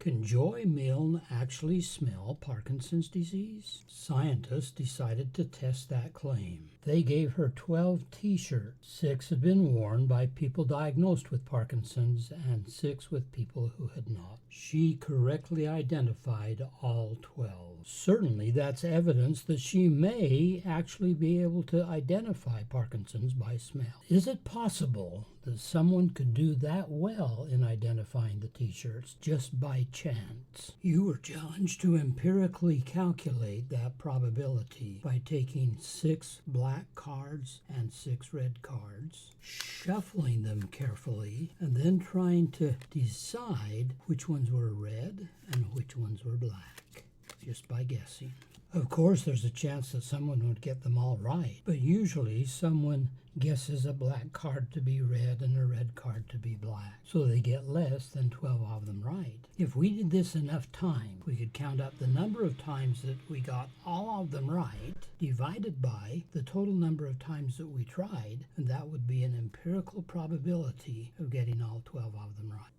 Can Joy Milne actually smell Parkinson's disease? Scientists decided to test that claim. They gave her 12 t-shirts. 6 had been worn by people diagnosed with Parkinson's and 6 with people who had not. She correctly identified all 12. Certainly that's evidence that she may actually be able to identify Parkinson's by smell. Is it possible that someone could do that well in identifying the t-shirts just by chance? You were challenged to empirically calculate that probability by taking 6 black cards and 6 red cards, shuffling them carefully, and then trying to decide which ones were red and which ones were black, just by guessing. Of course, there's a chance that someone would get them all right, but usually someone guesses a black card to be red and a red card to be black, so they get less than 12 of them right. If we did this enough time, we could count up the number of times that we got all of them right, divided by the total number of times that we tried, and that would be an empirical probability of getting all 12 of them right.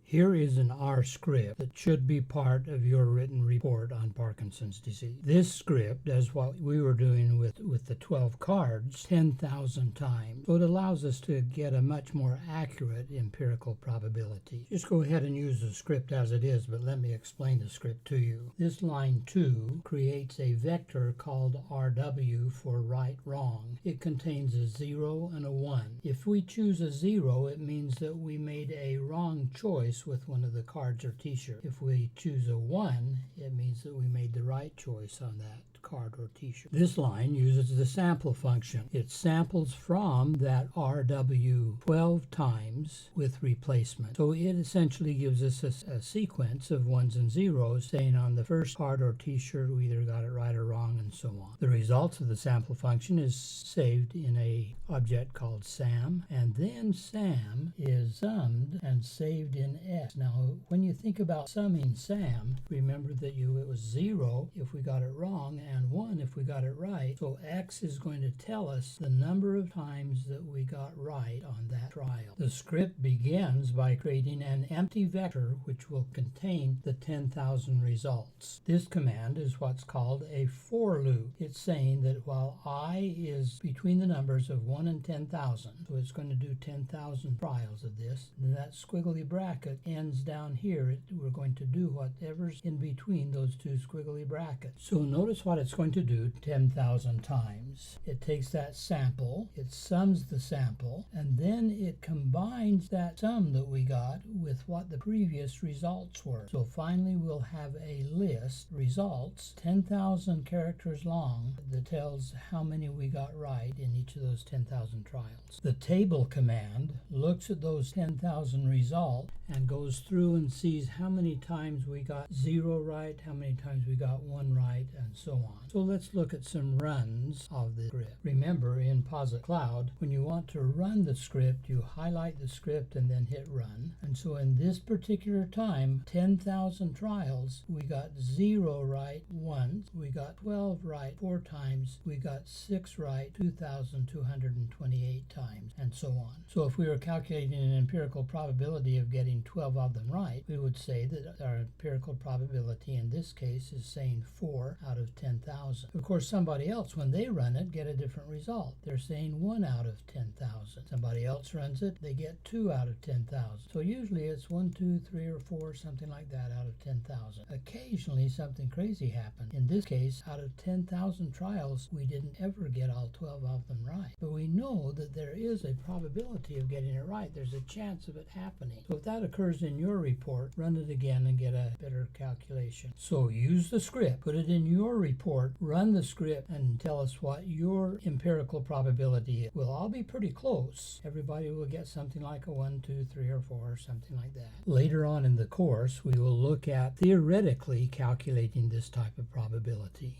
Here is an R script that should be part of your written report on Parkinson's disease. This script does what we were doing with the 12 cards 10,000 times. So it allows us to get a much more accurate empirical probability. Just go ahead and use the script as it is, but let me explain the script to you. This line 2 creates a vector called RW for right, wrong. It contains a 0 and a 1. If we choose a 0, it means that we made a wrong choice with one of the cards or t-shirts. If we choose a 1, it means that we made the right choice on that card or t-shirt. This line uses the sample function. It samples from that RW 12 times with replacement. So it essentially gives us a sequence of 1s and 0s saying on the first card or t-shirt we either got it right or wrong, and so on. The results of the sample function is saved in a object called SAM, and then SAM is summed and saved in X. Now when you think about summing SAM, remember that it was 0 if we got it wrong and 1 if we got it right. So X is going to tell us the number of times that we got right on that trial. The script begins by creating an empty vector which will contain the 10,000 results. This command is what's called a for loop. It's saying that while I is between the numbers of 1 and 10,000, so it's going to do 10,000 trials of this, and that squiggly bracket ends down here. We're going to do whatever's in between those two squiggly brackets. So notice what it's going to do 10,000 times. It takes that sample, it sums the sample, and then it combines that sum that we got with what the previous results were. So finally we'll have a list, results, 10,000 characters long, that tells how many we got right in each of those 10,000 trials. The table command looks at those 10,000 results and goes through and sees how many times we got 0 right, how many times we got 1 right, and so on. So let's look at some runs of the script. Remember, in Posit Cloud, when you want to run the script, you highlight the script and then hit run. And so in this particular time, 10,000 trials, we got 0 right once, we got 12 right 4 times, we got 6 right 2,228 times, and so on. So if we were calculating an empirical probability of getting 12 of them right, we would say that our empirical probability in this case is saying 4 out of 10,000. Of course, somebody else, when they run it, get a different result. They're saying 1 out of 10,000. Somebody else runs it, they get 2 out of 10,000. So usually it's 1, 2, 3, or 4, something like that out of 10,000. Occasionally something crazy happened. In this case, out of 10,000 trials, we didn't ever get all 12 of them right. But we know that there is a probability of getting it right. There's a chance of it happening. So if that occurs in your report, run it again and get a better calculation. So use the script, put it in your report, run the script, and tell us what your empirical probability is. We'll all be pretty close. Everybody will get something like a 1, 2, 3, or 4, or something like that. Later on in the course, we will look at theoretically calculating this type of probability.